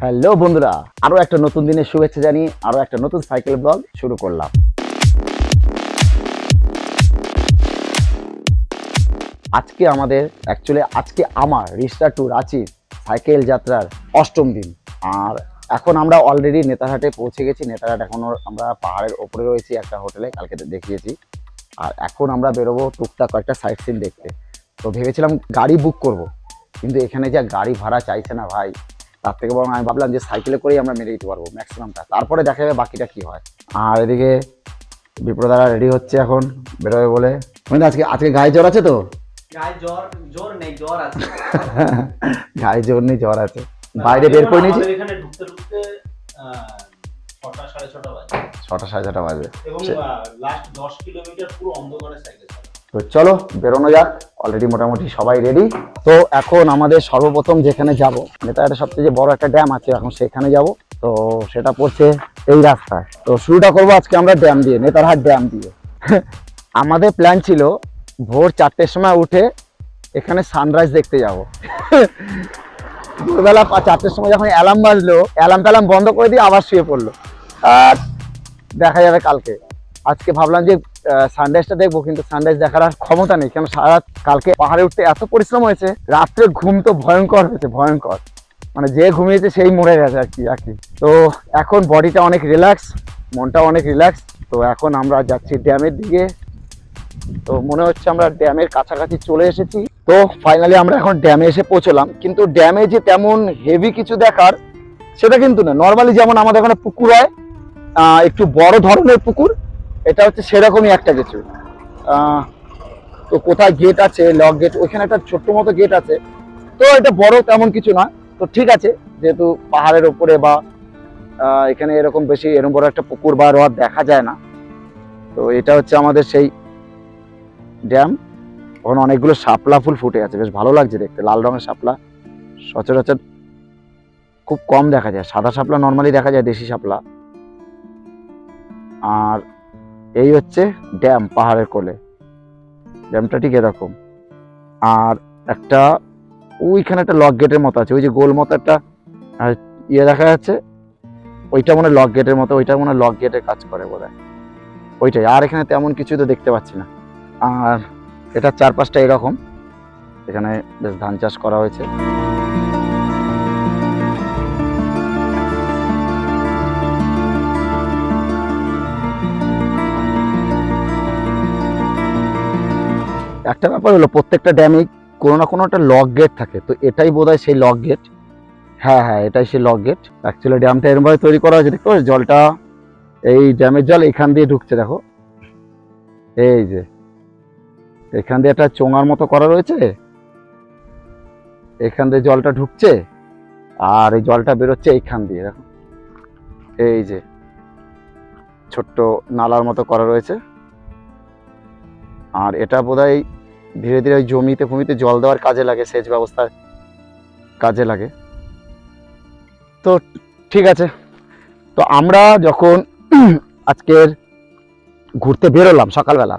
Hello বন্ধুরা, আরো একটা নতুন দিনের শুভেচ্ছা জানিয়ে আরো একটা নতুন সাইকেল ব্লগ শুরু করলাম। আজকে আমার রিস্টার টু রাঁচির সাইকেল যাত্রার 8ম দিন। আর এখন আমরা অলরেডি নেতারহাটে পৌঁছে গেছি। নেতারহাট এখনো আমরা পাহাড়ের ওপরে রয়েছি একটা হোটেলে, কালকে দেখিয়েছি। আর এখন আমরা বেরোবো টুকটাক কয়েকটা সাইট সিন দেখতে। তো ভেবেছিলাম গাড়ি বুক করব, কিন্তু এখানে যা গাড়ি ভাড়া চাইছে না ভাই, তার থেকে বরং আমি ভাবলাম যে সাইকেলে করেই আমরা মেরে দিতে পারবো ম্যাক্সিমামটা, তারপরে দেখা যাবে বাকিটা কি হয়। আর এদিকে বিপ্রদারা রেডি হচ্ছে এখন বেরোবে বলে। আজকে গায়ে জ্বর আছে তো? গায়ে জ্বর নেই, জ্বর আছে। গায়ে জ্বর নেই, জ্বর আছে। বাইরে বের করে নিয়েছি। এখানে ঢুকতে 6টা 6:30 বাজে। 6টা 6:30 বাজে এবং লাস্ট 10 কিলোমিটার পুরো অন্ধকারে সাইকেল চালানো। তো চলো বেরোনো যাক। অলরেডি মোটামুটি সবাই রেডি। তো এখন আমাদের সর্বপ্রথম যেখানে যাব, নেতারহাটে সবচেয়ে বড় একটা ড্যাম আছে, এখন সেখানে যাব। তো সেটা পড়ছে এই রাস্তায়। তো শুরুটা করবো আজকে আমরা ড্যাম দিয়ে, নেতারহাট ড্যাম দিয়ে। আমাদের প্ল্যান ছিল ভোর 4টের সময় উঠে এখানে সানরাইজ দেখতে যাব। ভোরবেলা 4টের সময় যখন অ্যালার্ম বাজলো, অ্যালার্ম বন্ধ করে দিয়ে আবার শুয়ে পড়লো। আর দেখা যাবে কালকে। আজকে ভাবলাম যে সানরাইজটা দেখবো, কিন্তু সানরাইজ দেখার আর ক্ষমতা নেই, কেন সারা রাত কালকে পাহাড়ে উঠতে এত পরিশ্রম হয়েছে। রাত্রে ঘুম তো ভয়ঙ্কর হয়েছে, ভয়ঙ্কর। মানে যে ঘুমিয়েছে সেই মরে গেছে আর কি। তো এখন বডিটা অনেক রিল্যাক্স, মনটা অনেক রিল্যাক্স। তো এখন আমরা যাচ্ছি ড্যামের দিকে। তো মনে হচ্ছে আমরা ড্যামের কাছাকাছি চলে এসেছি। তো ফাইনালি আমরা এখন ড্যামে এসে পৌঁছলাম, কিন্তু ড্যামে যে তেমন হেভি কিছু দেখার সেটা কিন্তু না। নর্মালি যেমন আমাদের এখানে পুকুর হয়, একটু বড় ধরনের পুকুর, এটা হচ্ছে সেরকমই একটা কিছু। তো কোথায় গেট আছে, লক গেট, ওইখানে একটা ছোট্ট মতো গেট আছে। তো এটা বড় তেমন কিছু না। তো ঠিক আছে, যেহেতু পাহাড়ের ওপরে বা এখানে এরকম বেশি এরকম বড় একটা পুকুর বা হ্রদ দেখা যায় না। তো এটা হচ্ছে আমাদের সেই ড্যাম। ওখানে অনেকগুলো শাপলা ফুল ফুটে আছে, বেশ ভালো লাগছে দেখতে। লাল রঙের শাপলা সচরাচর খুব কম দেখা যায়, সাদা শাপলা নর্মালি দেখা যায়, দেশি শাপলা। আর এই হচ্ছে ড্যাম পাহাড়ের কোলে। ড্যামটা ঠিক এরকম। আর একটা ওইখানে একটা লক গেটের মতো আছে, ওই যে গোল মতো একটা ইয়ে দেখা যাচ্ছে, ওইটা মনে হয় লক গেটের মতো, ওইটা মনে হয় লক গেটের কাজ করে বোধহয়, ওইটাই। আর এখানে তেমন কিছু তো দেখতে পাচ্ছি না। আর এটা চারপাশটা এরকম, এখানে বেশ ধান চাষ করা হয়েছে। একটা ব্যাপার হলো, প্রত্যেকটা ড্যামে কোনো না কোনো একটা লক গেট থাকে। তো এটাই বোধহয় সেই লক গেট। হ্যাঁ, এটাই সেই লক গেট। অ্যাকচুয়ালি ড্যামটা এরকমভাবে তৈরি করা হয়েছে, দেখতে পাচ্ছ জলটা, এই ড্যামের জল এখান দিয়ে ঢুকছে, দেখো এই যে এখান দিয়ে একটা চোঙার মতো করা রয়েছে, এখান দিয়ে জলটা ঢুকছে আর এই জলটা বেরোচ্ছে এইখান দিয়ে, দেখো এই যে ছোট্ট নালার মতো করা রয়েছে। আর এটা বোধহয় ধীরে ধীরে ওই জমিতে ফমিতে জল দেওয়ার কাজে লাগে, সেচ ব্যবস্থার কাজে লাগে। তো ঠিক আছে। তো আমরা যখন আজকের ঘুরতে বেরোলাম সকালবেলা,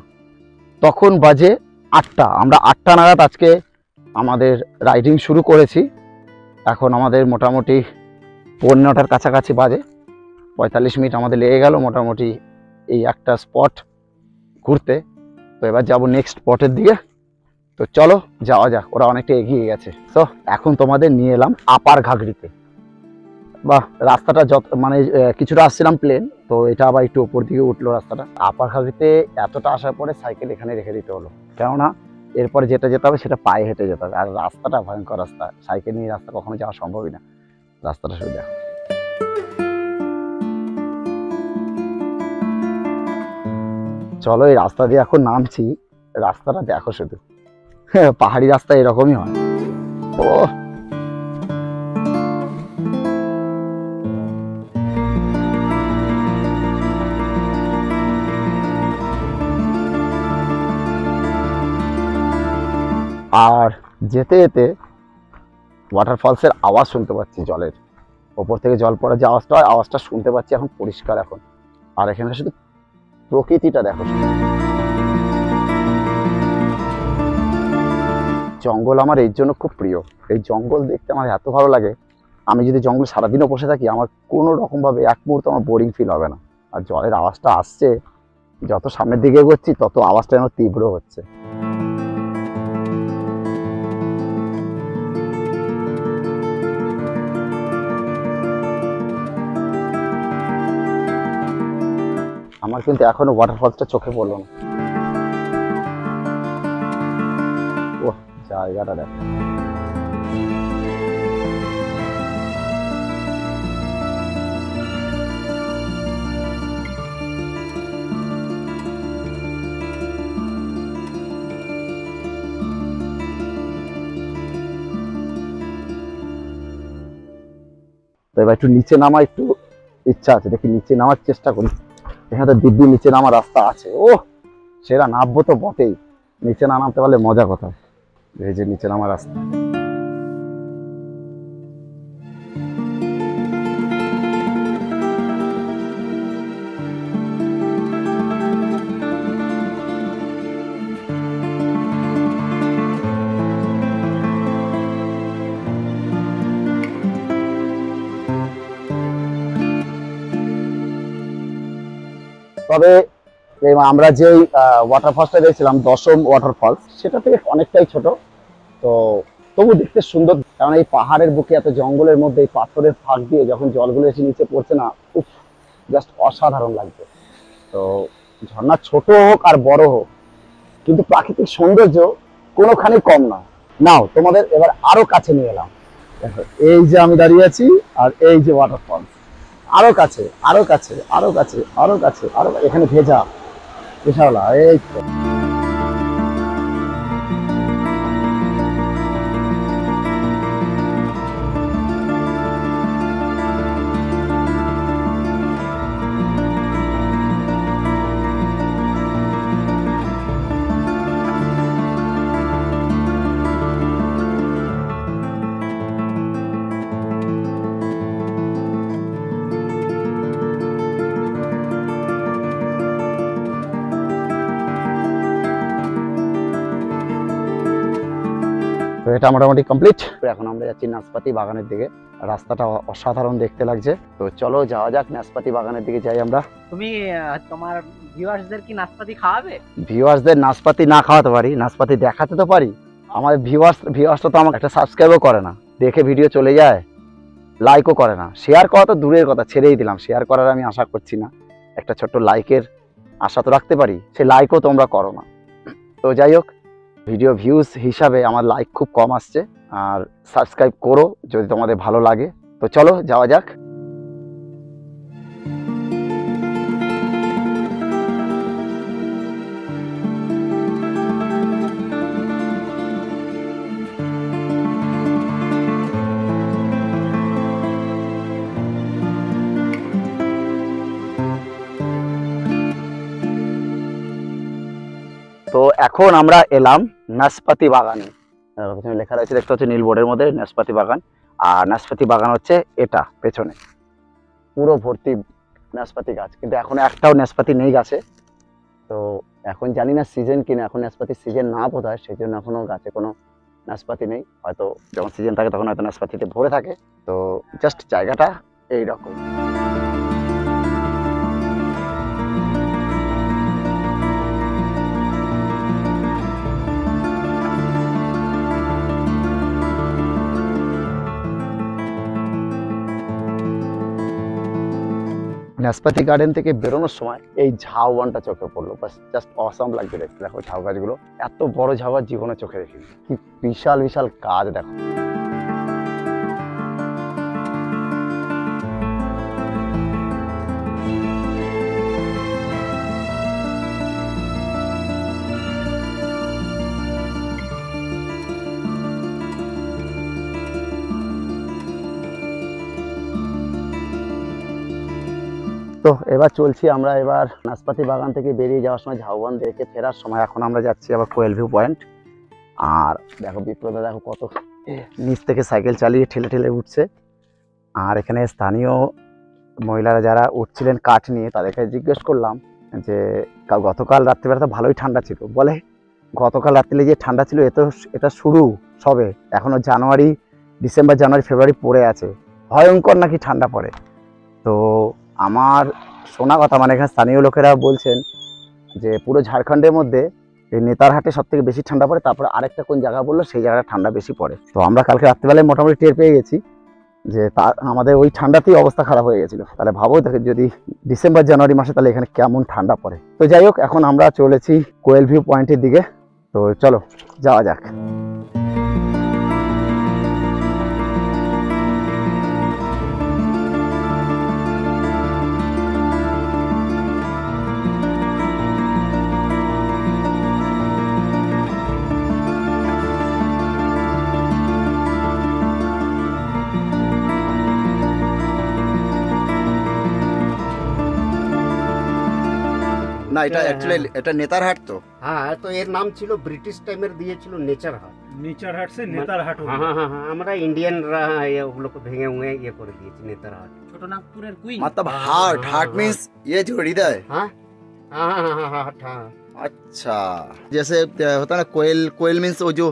তখন বাজে 8টা। আমরা 8টা নাগাদ আজকে আমাদের রাইডিং শুরু করেছি। এখন আমাদের মোটামুটি 9:45 কাছাকাছি বাজে, 45 মিনিট আমাদের লেগে গেল মোটামুটি এই একটা স্পট ঘুরতে। তো এবার যাবো নেক্সট স্পটের দিকে। তো চলো যাওয়া যাক, ওরা অনেকটা এগিয়ে গেছে। তো এখন তোমাদের নিয়ে এলাম আপার ঘাগড়িতে। বাহ, রাস্তাটা মানে কিছুটা আসছিলাম প্লেন, তো এটা আবার একটু উপর দিকে উঠলো রাস্তাটা। আপার ঘাগড়িতে এতটা আসার পরে সাইকেল এখানে রেখে দিতে হলো, কেননা এরপরে যেটা যেতে হবে সেটা পায়ে হেঁটে যেতে হবে। আর রাস্তাটা ভয়ঙ্কর রাস্তা, সাইকেল নিয়ে রাস্তা কখনো যাওয়া সম্ভবই না। রাস্তাটা শুধু দেখো। চলো এই রাস্তা দিয়ে এখন নামছি, রাস্তাটা দেখো শুধু। পাহাড়ি রাস্তা এরকমই হয়। ও আর যেতে যেতে ওয়াটারফলসের আওয়াজ শুনতে পাচ্ছি, জলের ওপর থেকে জল পড়ার যে আওয়াজটা হয়, আওয়াজটা শুনতে পাচ্ছি এখন পরিষ্কার এখন। আর এখানে শুধু প্রকৃতিটা দেখো। জঙ্গল আমার এই জন্য খুব প্রিয়, এই জঙ্গল দেখতে আমার এত ভালো লাগে। আমি যদি জঙ্গলে সারাদিনও বসে থাকি আমার কোনো রকমভাবে এক মুহূর্ত আমার বোরিং ফিল হবে না। আর জলের আওয়াজটা আসছে, যত সামনের দিকে এগোচ্ছি তত আওয়াজটা যেন তীব্র হচ্ছে। আমার কিন্তু এখনো ওয়াটারফলসটা চোখে পড়লো না। ওহ, জায়গাটা দেখ। তো এবার একটু নিচে নামা একটু ইচ্ছা আছে, দেখি নিচে নামার চেষ্টা করি। এখানে তো দিব্যি নিচে নামার রাস্তা আছে। ও সেরা, নামবো তো বটেই, নিচে না নামতে পারলে মজা কোথায়। এই যে নিচে নামার রাস্তা। তবে আমরা যেই ওয়াটারফলসটা দেখছিলাম, দশম ওয়াটারফলস, সেটা থেকে অনেকটাই ছোট, তো তবু দেখতে সুন্দর। কারণ এই পাহাড়ের বুকে এত জঙ্গলের মধ্যে এই পাথরের ফাঁক দিয়ে যখন জলগুলো এসে নিচে পড়ছে না, উফ, জাস্ট অসাধারণ লাগছে। তো ঝর্ণা ছোট হোক আর বড় হোক, কিন্তু প্রাকৃতিক সৌন্দর্য কোনোখানেই কম না। নাও তোমাদের এবার আরো কাছে নিয়ে এলাম। দেখো এই যে আমি দাঁড়িয়ে আছি, আর এই যে ওয়াটারফলস, আরো কাছে, আরো কাছে, আরো কাছে, আরো কাছে, আরো এখানে ভেজা বিশাল। এই তো তো এটা মোটামুটি কমপ্লিট। এখন আমরা যাচ্ছি নাশপাতি বাগানের দিকে। রাস্তাটা অসাধারণ দেখতে লাগছে, তো চলো যাওয়া যাক নাশপাতি বাগানের দিকে যাই আমরা। তুমি তোমার ভিউয়ার্সদের কি নাশপাতি খাওয়াবে? ভিউয়ার্সদের নাশপাতি না খাওয়াতে পারি, নাশপাতি দেখাতে তো পারি। আমাদের ভিউয়ার্সটা তো আমার একটা সাবস্ক্রাইবও করে না, দেখে ভিডিও চলে যায়, লাইকও করে না। শেয়ার করা তো দূরের কথা, ছেড়েই দিলাম, শেয়ার করার আমি আশা করছি না। একটা ছোট্ট লাইকের আশা তো রাখতে পারি, সে লাইকও তোমরা করো না। তো যাই হোক, ভিডিও ভিউজ হিসাবে আমার লাইক খুব কম আসছে, আর সাবস্ক্রাইব করো যদি তোমাদের ভালো লাগে। তো চলো যাওয়া যাক। তো এখন আমরা এলাম নাশপাতি বাগানে। পেছনে লেখা রয়েছে, দেখতে হচ্ছে নীল বোর্ডের মধ্যে নাশপাতি বাগান। আর নাশপাতি বাগান হচ্ছে এটা পেছনে, পুরো ভর্তি নাশপাতি গাছ, কিন্তু এখন একটাও নাশপাতি নেই গাছে। তো এখন জানি না সিজন কিনা, এখন নাশপাতির সিজন না বোধ হয়, সেই জন্য এখনো গাছে কোনো নাশপাতি নেই। হয়তো যখন সিজন থাকে তখন হয়তো নাশপাতিতে ভরে থাকে। তো জাস্ট জায়গাটা এইরকম। নাশপাতি গার্ডেন থেকে বেরোনোর সময় এই ঝাউবনটা চোখে পড়লো, বাস জাস্ট অসাম লাগছে দেখতে। দেখো ঝাউ গাছগুলো, এত বড় ঝাউ গাছ জীবনে চোখে দেখিনি, কি বিশাল বিশাল গাছ দেখো। তো এবার চলছি আমরা, এবার নাশপাতি বাগান থেকে বেরিয়ে যাওয়ার সময় ঝাউবন দেখে ফেরার সময় এখন আমরা যাচ্ছি আবার কোয়েল ভিউ পয়েন্ট। আর দেখো বিপ্লবদা দেখো কত নিচ থেকে সাইকেল চালিয়ে ঠেলে ঠেলে উঠছে। আর এখানে স্থানীয় মহিলারা যারা উঠছিলেন কাঠ নিয়ে, তাদেরকে জিজ্ঞেস করলাম যে গতকাল রাত্রিবেলা তো ভালোই ঠান্ডা ছিল, বলে গতকাল রাত্রিলে যে ঠান্ডা ছিল এটা শুরু সবে, এখনো জানুয়ারি, ডিসেম্বর, জানুয়ারি, ফেব্রুয়ারি পড়ে আছে, ভয়ঙ্কর নাকি ঠান্ডা পড়ে। তো আমার শোনা কথা, মানে এখানে স্থানীয় লোকেরা বলছেন যে পুরো ঝাড়খণ্ডের মধ্যে এই নেতারহাটে সব থেকে বেশি ঠান্ডা পড়ে, তারপরে আরেকটা কোন জায়গা বললো সেই জায়গাটা ঠান্ডা বেশি পড়ে। তো আমরা কালকে রাত্রিবেলায় মোটামুটি টের পেয়ে গেছি যে আমাদের ওই ঠান্ডাতেই অবস্থা খারাপ হয়ে গেছিলো। তাহলে ভাবো দেখে যদি ডিসেম্বর জানুয়ারি মাসে তাহলে এখানে কেমন ঠান্ডা পড়ে। তো যাই হোক, এখন আমরা চলেছি কোয়েল ভিউ পয়েন্টের দিকে। তো চলো যাওয়া যাক। না, এটা অ্যাকচুয়ালি এটা নেতারহাট তো। হ্যাঁ, তো এর নাম ছিল ব্রিটিশ টাইমের দিয়েছিল নেচার হাট। नेचर हाट से नेतार हाट हो हाँ गया। हाँ हाँ, আমরা ইন্ডিয়ান ওগুলো ভেঙে ভেঙে ইয়ে করে দিয়েছি নেতার হাট। ছোটনাগপুরের কুইন। मतलब हार्ट, हार्ट मींस ये जो हृदय। हाँ हाँ हाँ हाँ हाँ हाँ। अच्छा, जैसे होता है ना कोयल, कोयल मींस वो जो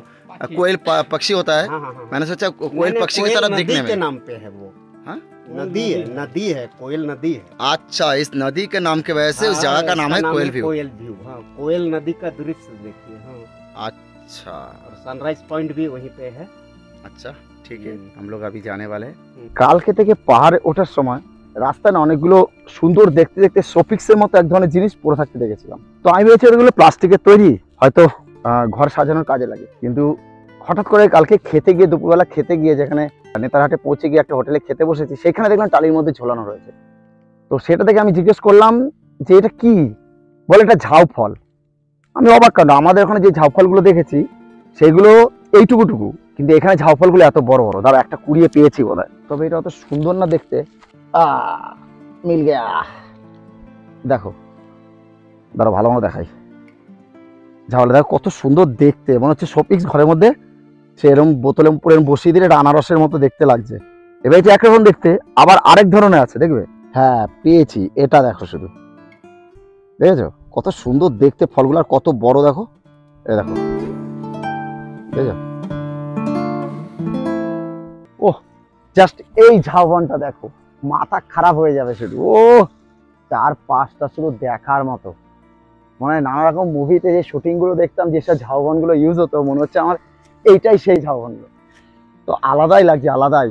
कोयल पक्षी होता है। हाँ, हाँ, हाँ। मैंने सोचा कोयल पक्षी की तरह दिखने नदी के में। नाम पे है वो। हाँ? नदी है, कोयल नदी है। अच्छा, इस नदी के नाम की वजह से उस जगह का नाम है कोयल व्यू। कोयल व्यू, हाँ, कोयल नदी का दृश्य देखिए। हाँ, अच्छा और सनराइज पॉइंट भी वहीं पे है। अच्छा, ठीक है, हम लोग अभी जाने वाले हैं। কালকে থেকে পাহাড়ে ওঠার সময় রাস্তায় না অনেকগুলো সুন্দর দেখতে দেখতে শোপিক্সের মতো এক ধরনের জিনিস পড়ে থাকতে দেখেছিলাম। তো আমি ভেবেছি ওগুলো প্লাস্টিকের তৈরি, হয়তো ঘর সাজানোর কাজে লাগে। কিন্তু হঠাৎ করে কালকে খেতে গিয়ে, দুপুরবেলা খেতে গিয়ে, যেখানে নেতারহাটে পৌঁছে গিয়ে একটা হোটেলে খেতে বসেছি, সেখানে দেখলাম টালির মধ্যে ঝোলানো রয়েছে। তো সেটা থেকে আমি জিজ্ঞেস করলাম যে এটা কি, বলে এটা ঝাউ ফল। আমি অবাক, কারণ আমাদের ওখানে যে ঝাউ ফলগুলো দেখেছি সেগুলো এইটুকুটুকু, কিন্তু এখানে ঝাউ ফলগুলো এত বড় বড়। দাঁড়া, একটা কুড়িয়ে পেয়েছি বোধহয়। তবে এটা অত সুন্দর না দেখতে। মিল গেয়া, দেখো, দাঁড়া ভালো মতো দেখাই। ঝাউটা দেখো কত সুন্দর দেখতে, মনে হচ্ছে শোপিক্স ঘরের মধ্যে সে এরকম বোতলে পুরো বসিয়ে দিলে এটা আনারসের মতো দেখতে লাগছে। এবার এটা একরকম দেখতে, আবার আরেক ধরনের আছে, দেখবে। হ্যাঁ, পেয়েছি, এটা দেখো, শুধু দেখেছো কত সুন্দর দেখতে ফলগুলো, আর কত বড় দেখো। এই দেখো, দেখেছো? ওহ, জাস্ট এই ঝাউবনটা দেখো, মাথা খারাপ হয়ে যাবে শুধু। ও, চার পাঁচটা শুধু দেখার মতো। মনে হয় নানা রকম মুভিতে যে শুটিং গুলো দেখতাম, যেসব ঝাউবনগুলো ইউজ হতো, মনে হচ্ছে আমার এইটাই সেই ঝাউবনগুলো। তো আলাদাই লাগছে, আলাদাই।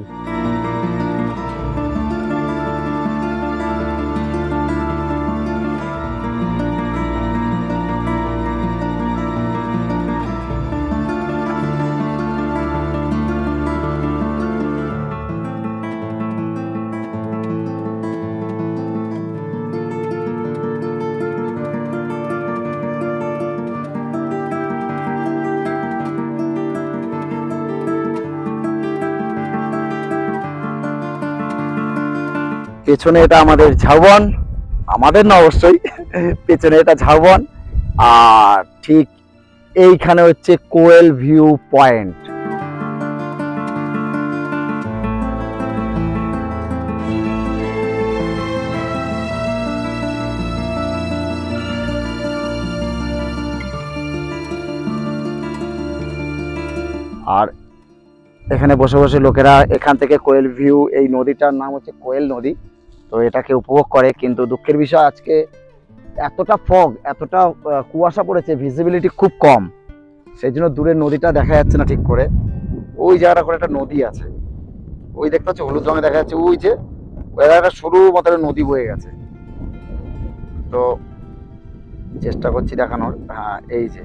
পেছনে এটা আমাদের ঝাউবন, আমাদের না অবশ্যই, পেছনে এটা ঝাউবন, আর ঠিক এইখানে হচ্ছে কোয়েল ভিউ পয়েন্ট। আর এখানে বসে বসে লোকেরা এখান থেকে কোয়েল ভিউ, এই নদীটার নাম হচ্ছে কোয়েল নদী, তো এটাকে উপভোগ করে। কিন্তু দুঃখের বিষয়, আজকে এতটা ফগ, এতটা কুয়াশা পড়েছে, ভিজিবিলিটি খুব কম, সেই জন্য দূরের নদীটা দেখা যাচ্ছে না ঠিক করে। ওই জায়গাটা করে একটা নদী আছে, ওই দেখতে পাচ্ছ হলুদ রঙে দেখা যাচ্ছে, ওই যে ওই জায়গাটা সরু মতো নদী বয়ে গেছে। তো চেষ্টা করছি দেখানোর। হ্যাঁ, এই যে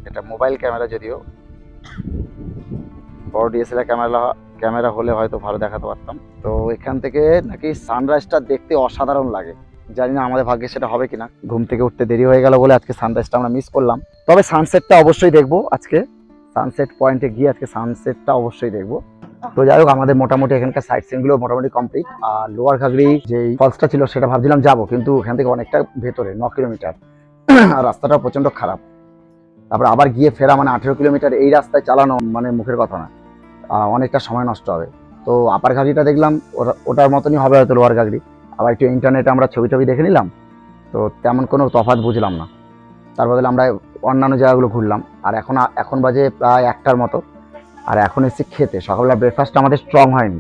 এটা মোবাইল ক্যামেরা, যদিও বড় ডিএসএলআর ক্যামেরা হলে হয়তো ভালো দেখাতে পারতাম। তো এখান থেকে নাকি সানরাইজটা দেখতে অসাধারণ লাগে। জানি না আমাদের ভাগ্যে সেটা হবে কিনা, ঘুম থেকে উঠতে দেরি হয়ে গেল বলে আজকে সানরাইজটা আমরা মিস করলাম। তবে সানসেটটা অবশ্যই দেখবো আজকে, সানসেট পয়েন্টে গিয়ে আজকে সানসেটটা অবশ্যই দেখবো। তো যাই হোক, আমাদের মোটামুটি এখানকার সাইট সিন গুলো মোটামুটি কমপ্লিট। আর লোয়ার ঘাগড়ি যে ফলসটা ছিল সেটা ভাবছিলাম যাবো, কিন্তু এখান থেকে অনেকটা ভেতরে, 9 কিলোমিটার, আর রাস্তাটা প্রচন্ড খারাপ। তারপর আবার গিয়ে ফেরা মানে 18 কিলোমিটার এই রাস্তায় চালানো মানে মুখের কথা না, অনেকটা সময় নষ্ট হবে। তো আপার ঘাগড়িটা দেখলাম, ওটার মতনই হবে হয়তো লোয়ার ঘাগড়ি। আবার একটু ইন্টারনেটে আমরা ছবি টবি দেখে নিলাম, তো তেমন কোনো তফাৎ বুঝলাম না। তার বদলে আমরা অন্যান্য জায়গাগুলো ঘুরলাম। আর এখন বাজে প্রায় 1টার মতো, আর এখন এসেছি খেতে। সকালবেলা ব্রেকফাস্ট আমাদের স্ট্রং হয়নি,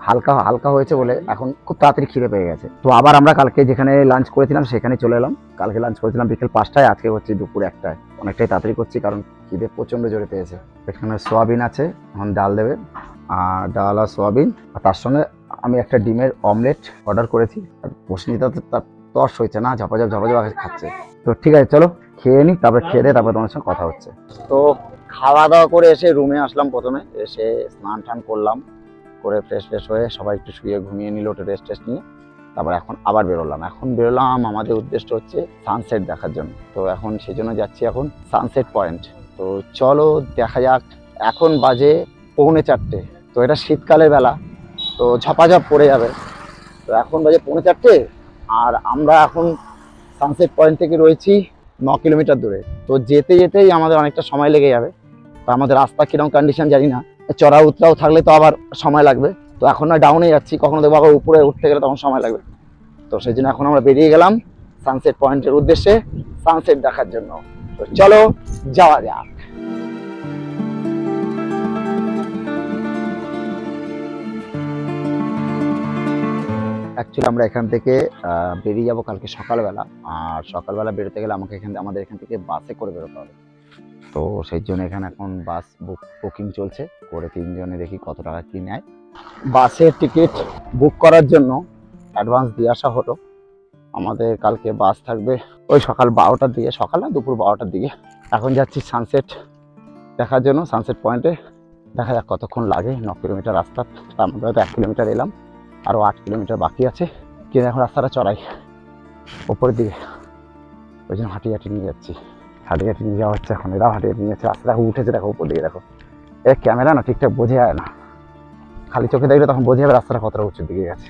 হালকা হালকা হয়েছে বলে এখন খুব তাড়াতাড়ি খিদে পেয়ে গেছে। তো আবার আমরা কালকে যেখানে লাঞ্চ করেছিলাম সেখানে চলে এলাম। কালকে লাঞ্চ করেছিলাম বিকেল 5টায়, আজকে হচ্ছে দুপুর 1টায়। অনেকটাই তাড়াতাড়ি করছি কারণ খিদে প্রচণ্ড জোরে পেয়েছে। এখানে সোয়াবিন আছে, এখন ডাল দেবে, আর ডাল আর সোয়াবিন, আর তার সঙ্গে আমি একটা ডিমের অমলেট অর্ডার করেছি। আর পসনিতা তো তার তর্স হয়েছে না, ঝপাঝপ খাচ্ছে। তো ঠিক আছে, চলো খেয়ে নিই, তারপরে খেয়ে দিয়ে তারপরে তোমার সঙ্গে কথা হচ্ছে। তো খাওয়া দাওয়া করে এসে রুমে আসলাম, প্রথমে এসে স্নান টান করলাম, করে ফ্রেশ হয়ে সবাই একটু শুয়ে ঘুমিয়ে নিল, একটু রেস্ট নিয়ে তারপর এখন আবার বেরোলাম। আমাদের উদ্দেশ্য হচ্ছে সানসেট দেখার জন্য। তো এখন সেই জন্য যাচ্ছি এখন সানসেট পয়েন্ট। তো চলো দেখা যাক। এখন বাজে 3:45। তো এটা শীতকালের বেলা, তো ঝপাঝপ পড়ে যাবে। তো এখন বাজে 3:45, আর আমরা এখন সানসেট পয়েন্ট থেকে রয়েছি 9 কিলোমিটার দূরে। তো যেতেই আমাদের অনেকটা সময় লেগে যাবে। তো আমাদের রাস্তা কিরকম কন্ডিশন জানি না, চড়া উতরাও থাকলে তো আবার সময় লাগবে। তো এখন না ডাউনে যাচ্ছি, কখনো দেখবো আবার উপরে উঠতে গেলে তখন সময় লাগবে। তো সেই জন্য এখন আমরা বেরিয়ে গেলাম সানসেট পয়েন্টের উদ্দেশ্যে সানসেট দেখার জন্য। তো চলো যাওয়া যাক। অ্যাকচুয়ালি আমরা এখান থেকে বেরিয়ে যাবো কালকে সকালবেলা, আর সকালবেলা বেরোতে গেলে আমাদের এখান থেকে বাসে করে বেরোতে হবে। তো সেই জন্য এখানে এখন বাস বুকিং চলছে, করে 3 জনে দেখি কত টাকা কি নেয়। বাসের টিকিট বুক করার জন্য অ্যাডভান্স দিয়ে আসা হলো। আমাদের কালকে বাস থাকবে ওই সকাল 12টার দিকে, সকাল না দুপুর 12টার দিকে। এখন যাচ্ছি সানসেট দেখার জন্য সানসেট পয়েন্টে। দেখা যাক কতক্ষণ লাগে। 9 কিলোমিটার রাস্তা, তার মধ্যে হয়তো 1 কিলোমিটার এলাম, আরও 8 কিলোমিটার বাকি আছে। কিন্তু এখন রাস্তাটা চড়াই ওপরের দিকে, ওই জন্য হাঁটি নিয়ে যাচ্ছি। হাঁটি নিয়ে যাওয়া হচ্ছে এখন। এরাও হাঁটি নিয়ে যাচ্ছে, রাস্তাটা উঠেছে দেখো উপর দিকে। দেখো এই ক্যামেরা না ঠিকঠাক বোঝা যায় না, খালি চোখে দেখলে তখন বোঝা যাবে রাস্তাটা কতটা উঁচুর দিকে গেছে।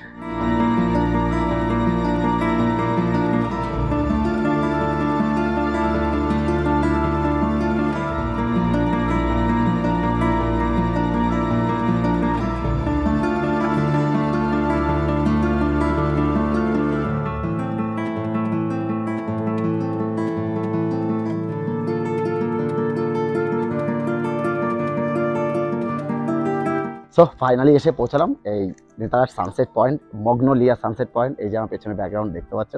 সো ফাইনালি এসে পৌঁছালাম এই Netarhat sunset point, Magnolia sunset point. এই যে আমার পেছনে ব্যাকগ্রাউন্ড দেখতে পাচ্ছ।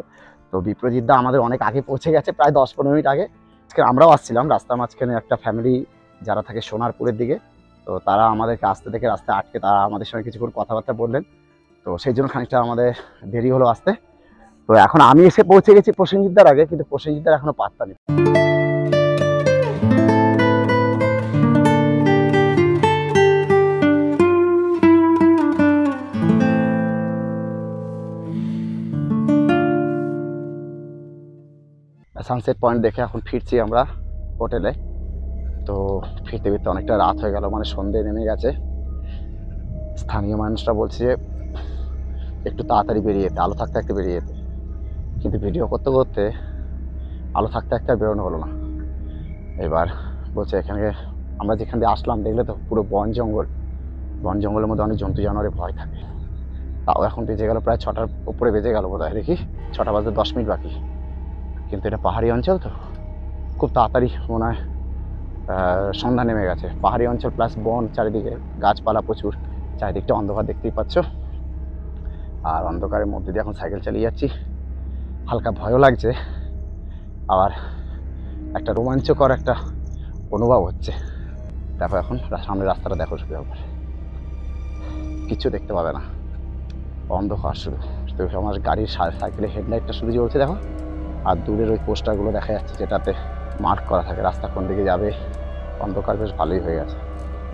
তো বিপ্রজিৎ দা আমাদের অনেক আগে পৌঁছে গেছে, প্রায় 10-15 মিনিট আগে। আজকে আমরাও আসছিলাম, রাস্তার মাঝখানে একটা ফ্যামিলি যারা থাকে সোনারপুরের দিকে, তো তারা আমাদেরকে আসতে থেকে রাস্তায় আটকে তারা আমাদের সঙ্গে কিছুক্ষণ কথাবার্তা বললেন। তো সেই জন্য খানিকটা আমাদের দেরি হলো আসতে। তো এখন আমি এসে পৌঁছে গেছি প্রসেনজিৎ দার আগে, কিন্তু প্রসেনজিৎ দার এখনো পাত্তা নেই। সানসেট পয়েন্ট দেখে এখন ফিরছি আমরা হোটেলে। তো ফিরতে অনেকটা রাত হয়ে গেল, মানে সন্ধে নেমে গেছে। স্থানীয় মানুষরা বলছে যে একটু তাড়াতাড়ি বেরিয়ে যেতে, আলো থাকতে বেরিয়ে যেতে, কিন্তু ভিডিও করতে করতে আলো থাকতে আর বেরোনো হলো না। এবার বলছে এখানে আমরা যেখান দিয়ে আসলাম দেখলে তো পুরো বন জঙ্গলের মধ্যে অনেক জন্তু জানোয়ারের ভয় থাকে। তাও এখন বেজে গেল প্রায় 6টার উপরে বেজে গেল বোধ হয়, দেখি 6টা বাজতে 10 মিনিট বাকি। কিন্তু এটা পাহাড়ি অঞ্চল, তো খুব তাড়াতাড়ি মনে হয় সন্ধ্যা নেমে গেছে। পাহাড়ি অঞ্চল প্লাস বন, চারিদিকে গাছপালা প্রচুর, চারিদিকটা অন্ধকার দেখতেই পাচ্ছ। আর অন্ধকারের মধ্যে দিয়ে এখন সাইকেল চালিয়ে যাচ্ছি, হালকা ভয়ও লাগছে, আবার একটা রোমাঞ্চকর একটা অনুভব হচ্ছে। তারপর এখন সামনে রাস্তাটা দেখো, শুধু কিছু দেখতে পাবে না, অন্ধকার শুধু। আমার গাড়ির সাইকেলের হেডলাইটটা শুধু জ্বলছে দেখো, আর দূরের ওই পোস্টারগুলো দেখা যাচ্ছে যেটাতে মার্ক করা থাকে রাস্তা কোন দিকে যাবে। অন্ধকার বেশ ভালোই হয়ে গেছে।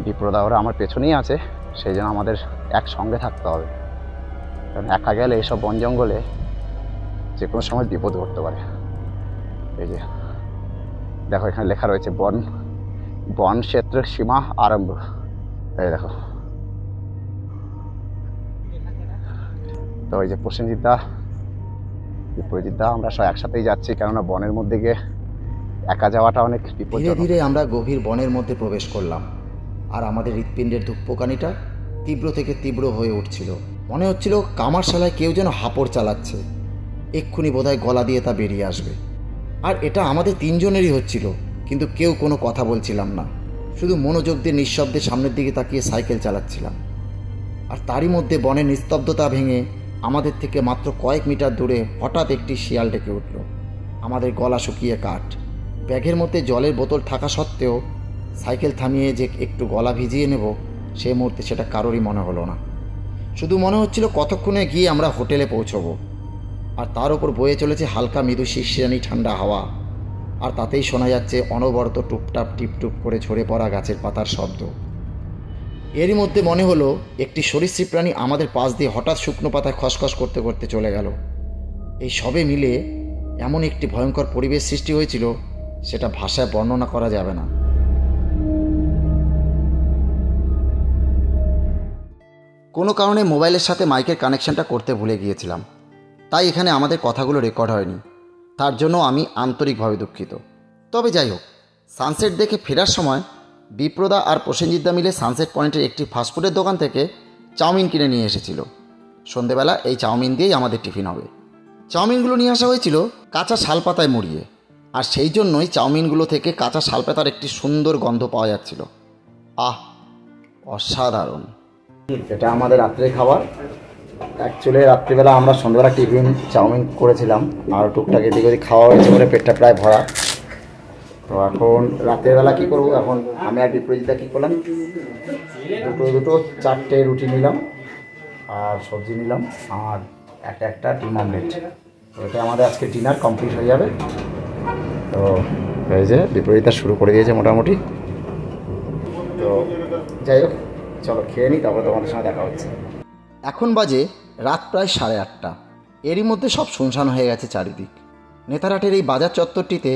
বিপ্রদা ওরা আমার পেছনেই আছে, সেই জন্য আমাদের একসঙ্গে থাকতে হবে, কারণ একা গেলে এইসব বন জঙ্গলে যে কোনো সময় বিপদ ঘটতে পারে। এই যে দেখো এখানে লেখা রয়েছে বন ক্ষেত্রের সীমা আরম্ভ। এই দেখো, তো ওই যে প্রসেনজিৎ দা আমরা সব একসাথেই যাচ্ছি, কেননা বনের মধ্যে গিয়ে একা যাওয়াটা অনেক বিপদ। ধীরে ধীরে আমরা গভীর বনের মধ্যে প্রবেশ করলাম, আর আমাদের হৃৎপিণ্ডের ধূপকানিটা তীব্র থেকে তীব্র হয়ে উঠছিল। মনে হচ্ছিল কামার শালায় কেউ যেন হাঁপড় চালাচ্ছে, এক্ষুনি বোধহয় গলা দিয়ে তা বেরিয়ে আসবে। আর এটা আমাদের 3 জনেরই হচ্ছিল, কিন্তু কেউ কোনো কথা বলছিলাম না, শুধু মনোযোগ দিয়ে নিঃশব্দে সামনের দিকে তাকিয়ে সাইকেল চালাচ্ছিলাম। আর তারই মধ্যে বনের নিস্তব্ধতা ভেঙে আমাদের থেকে মাত্র কয়েক মিটার দূরে হঠাৎ একটি শিয়াল ডেকে উঠল। আমাদের গলা শুকিয়ে কাঠ। ব্যাগের মধ্যে জলের বোতল থাকা সত্ত্বেও সাইকেল থামিয়ে যে একটু গলা ভিজিয়ে নেব সেই মুহূর্তে সেটা কারোরই মনে হলো না। শুধু মনে হচ্ছিল কতক্ষণে গিয়ে আমরা হোটেলে পৌঁছবো। আর তার উপর বয়ে চলেছে হালকা মৃদু শিরশিরানি ঠান্ডা হাওয়া, আর তাতেই শোনা যাচ্ছে অনবরত টুপটাপ টিপটুপ করে ঝরে পড়া গাছের পাতার শব্দ। এরই মধ্যে মনে হলো একটি সরীসৃপ প্রাণী আমাদের পাশ দিয়ে হঠাৎ শুকনো পাতায় খসখস করতে করতে চলে গেল। এই সবে মিলে এমন একটি ভয়ঙ্কর পরিবেশ সৃষ্টি হয়েছিল, সেটা ভাষায় বর্ণনা করা যাবে না। কোনো কারণে মোবাইলের সাথে মাইকের কানেকশানটা করতে ভুলে গিয়েছিলাম, তাই এখানে আমাদের কথাগুলো রেকর্ড হয়নি। তার জন্য আমি আন্তরিকভাবে দুঃখিত। তবে যাই হোক, সানসেট দেখে ফেরার সময় বিপ্রদা আর প্রসেনজিৎদা মিলে সানসেট পয়েন্টের একটি ফাস্টফুডের দোকান থেকে চাউমিন কিনে নিয়ে এসেছিল। সন্ধেবেলা এই চাউমিন দিয়েই আমাদের টিফিন হবে। চাউমিনগুলো নিয়ে আসা হয়েছিল কাঁচা শালপাতায় মুড়িয়ে, আর সেই জন্যই চাউমিনগুলো থেকে কাঁচা শালপাতার একটি সুন্দর গন্ধ পাওয়া যাচ্ছিল। আহ, অসাধারণ। এটা আমাদের রাত্রের খাবার। অ্যাকচুয়ালি রাত্রিবেলা আমরা সন্ধ্যাবেলা টিফিন চাউমিন করেছিলাম, আর টুকটাক এদিক ওদিক খাওয়া হয়েছে বলে পেটটা প্রায় ভরা। তো এখন রাতের বেলা কী করবো, এখন আমি আর বিপ্রজিৎদা কী করলাম, দুটো চারটে রুটি নিলাম আর সবজি নিলাম আর একটা ডিম অমলেট। তো এটা আমাদের আজকে ডিনার কমপ্লিট হয়ে যাবে। তো এই যে বিপ্রজিৎদা শুরু করে দিয়েছে মোটামুটি। তো যাই হোক, চলো খেয়ে নিই, তারপরে তোমাদের সঙ্গে দেখা হচ্ছে। এখন বাজে রাত প্রায় 8:30। এরই মধ্যে সব শুনশান হয়ে গেছে চারিদিক। নেতারহাটের এই বাজার চত্বরটিতে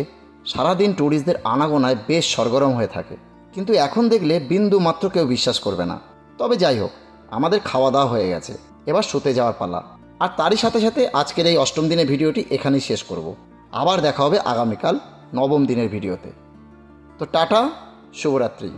সারাদিন ট্যুরিস্টদের আনাগোনায় বেশ সরগরম হয়ে থাকে, কিন্তু এখন দেখলে বিন্দু মাত্র কেউ বিশ্বাস করবে না। তবে যাই হোক, আমাদের খাওয়া দাওয়া হয়ে গেছে, এবার শুতে যাওয়ার পালা। আর তারই সাথে সাথে আজকের এই 8ম দিনের ভিডিওটি এখানেই শেষ করব। আবার দেখা হবে আগামীকাল 9ম দিনের ভিডিওতে। তো টাটা, শুভরাত্রি।